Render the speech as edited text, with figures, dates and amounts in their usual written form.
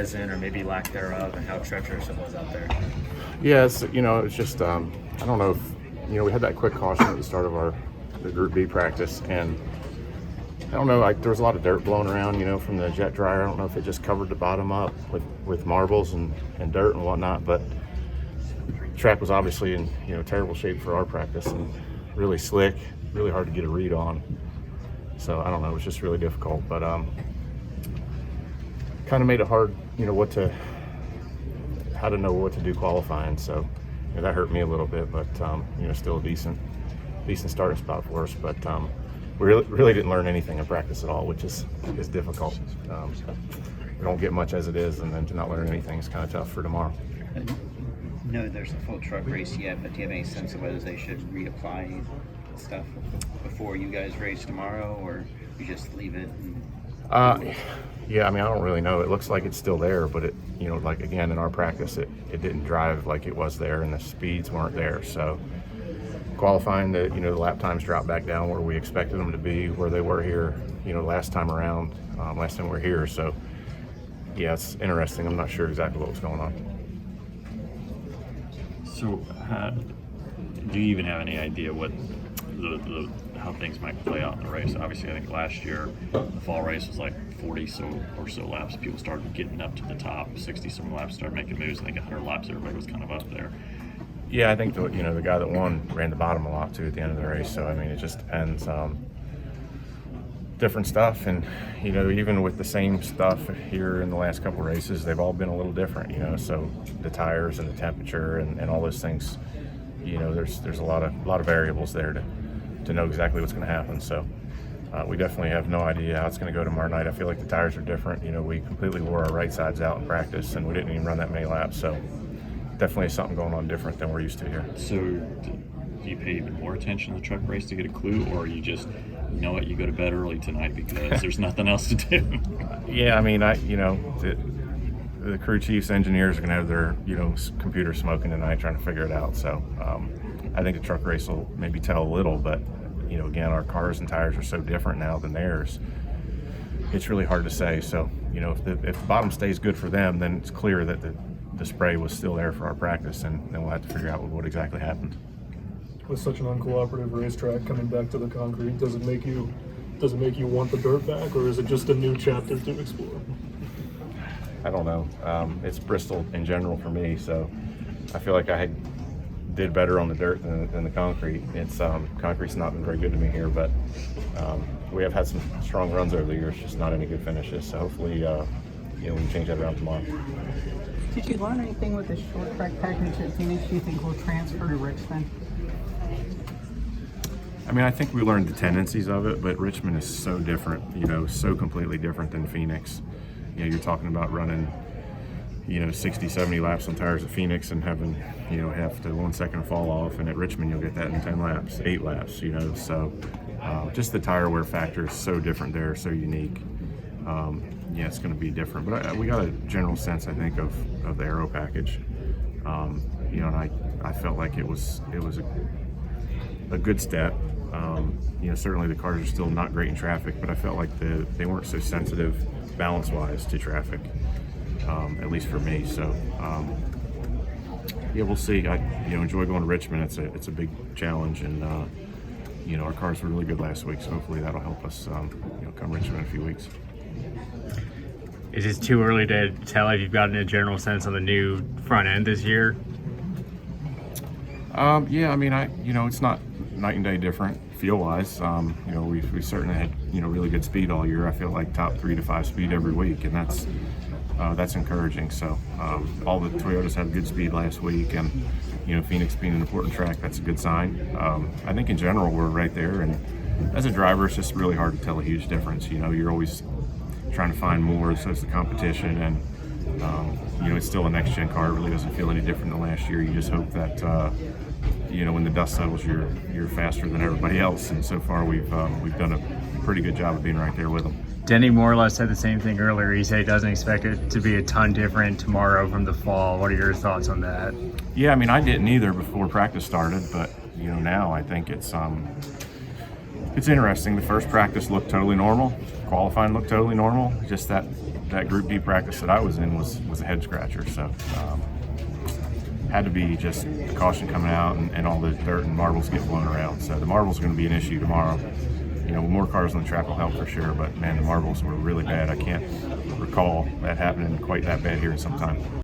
present or maybe lack thereof, and how treacherous it was out there? Yeah, it's just I don't know if we had that quick caution at the start of the Group B practice, and I don't know, like there was a lot of dirt blowing around, from the jet dryer. I don't know if it just covered the bottom up with marbles and dirt and whatnot, but the track was obviously in terrible shape for our practice and really slick, really hard to get a read on. So I don't know, it was just really difficult, but kind of made it hard, how to know what to do qualifying. So that hurt me a little bit, but still a decent starting spot for us. But we really didn't learn anything in practice at all, which is difficult. We don't get much as it is, and then to not learn anything is kind of tough for tomorrow. No, there's a full truck race yet, but do you have any sense of whether they should reapply stuff before you guys race tomorrow, or you just leave it? Yeah, I don't really know. It looks like it's still there, but it, like again in our practice, it didn't drive like it was there, and the speeds weren't there. So qualifying, the lap times dropped back down where we expected them to be, where they were here, last time around, last time we were here. So yeah, it's interesting. I'm not sure exactly what was going on. So, do you even have any idea what how things might play out in the race? Obviously, I think last year the fall race was like 40 or so laps. People started getting up to the top. 60 some laps started making moves. I think 100 laps everybody was kind of up there. Yeah, I think the guy that won ran the bottom a lot too at the end of the race. So it just depends. Different stuff, and even with the same stuff here in the last couple races, they've all been a little different. So the tires and the temperature and all those things. There's a lot of variables there to know exactly what's going to happen. So we definitely have no idea how it's going to go tomorrow night. I feel like the tires are different. We completely wore our right sides out in practice, and we didn't even run that many laps. So definitely something going on different than we're used to here. So do you pay even more attention to the truck race to get a clue, or you just what, you go to bed early tonight because there's nothing else to do? Yeah, the crew chiefs, engineers are going to have their computer smoking tonight trying to figure it out. So I think the truck race will maybe tell a little, but again, our cars and tires are so different now than theirs. It's really hard to say. So if the bottom stays good for them, then it's clear that the spray was still there for our practice, and then we'll have to figure out what exactly happened. With such an uncooperative racetrack coming back to the concrete, does it make you want the dirt back, or is it just a new chapter to explore? I don't know. It's Bristol in general for me, so I feel like I did better on the dirt than the concrete. It's concrete's not been very good to me here, but we have had some strong runs over the years, just not any good finishes. So hopefully, we can change that around tomorrow. Did you learn anything with the short track package at Phoenix you think will transfer to Richmond? I think we learned the tendencies of it, but Richmond is so different, so completely different than Phoenix. You're talking about running, 60, 70 laps on tires at Phoenix and having, half to 1 second fall off, and at Richmond you'll get that in 10 laps, 8 laps, so just the tire wear factor is so different there, so unique. It's going to be different, but we got a general sense, I think, of the aero package, and I felt like it was a good step. Certainly the cars are still not great in traffic, but I felt like they weren't so sensitive balance-wise to traffic, at least for me. So we'll see. I enjoy going to Richmond. It's a big challenge, and our cars were really good last week, so hopefully that'll help us come Richmond in a few weeks. Is it too early to tell if you've gotten a general sense on the new front end this year? It's not night and day different feel-wise. We certainly had really good speed all year. I feel like top 3 to 5 speed every week, and that's encouraging. So all the Toyotas had good speed last week, and Phoenix being an important track, that's a good sign. I think in general we're right there, and as a driver, it's just really hard to tell a huge difference. You're always trying to find more, so it's the competition, and it's still a next-gen car. It really doesn't feel any different than last year. You just hope that when the dust settles, you're faster than everybody else, and so far we've done a pretty good job of being right there with them. Denny more or less said the same thing earlier. He said he doesn't expect it to be a ton different tomorrow from the fall. What are your thoughts on that? Yeah, I didn't either before practice started, but now I think it's interesting. The first practice looked totally normal. Qualifying looked totally normal. Just that that Group D practice that I was in was a head scratcher. So had to be just the caution coming out and all the dirt and marbles get blown around. So the marbles are going to be an issue tomorrow. You know, more cars on the track will help for sure, but man, the marbles were really bad. I can't recall that happening quite that bad here in some time.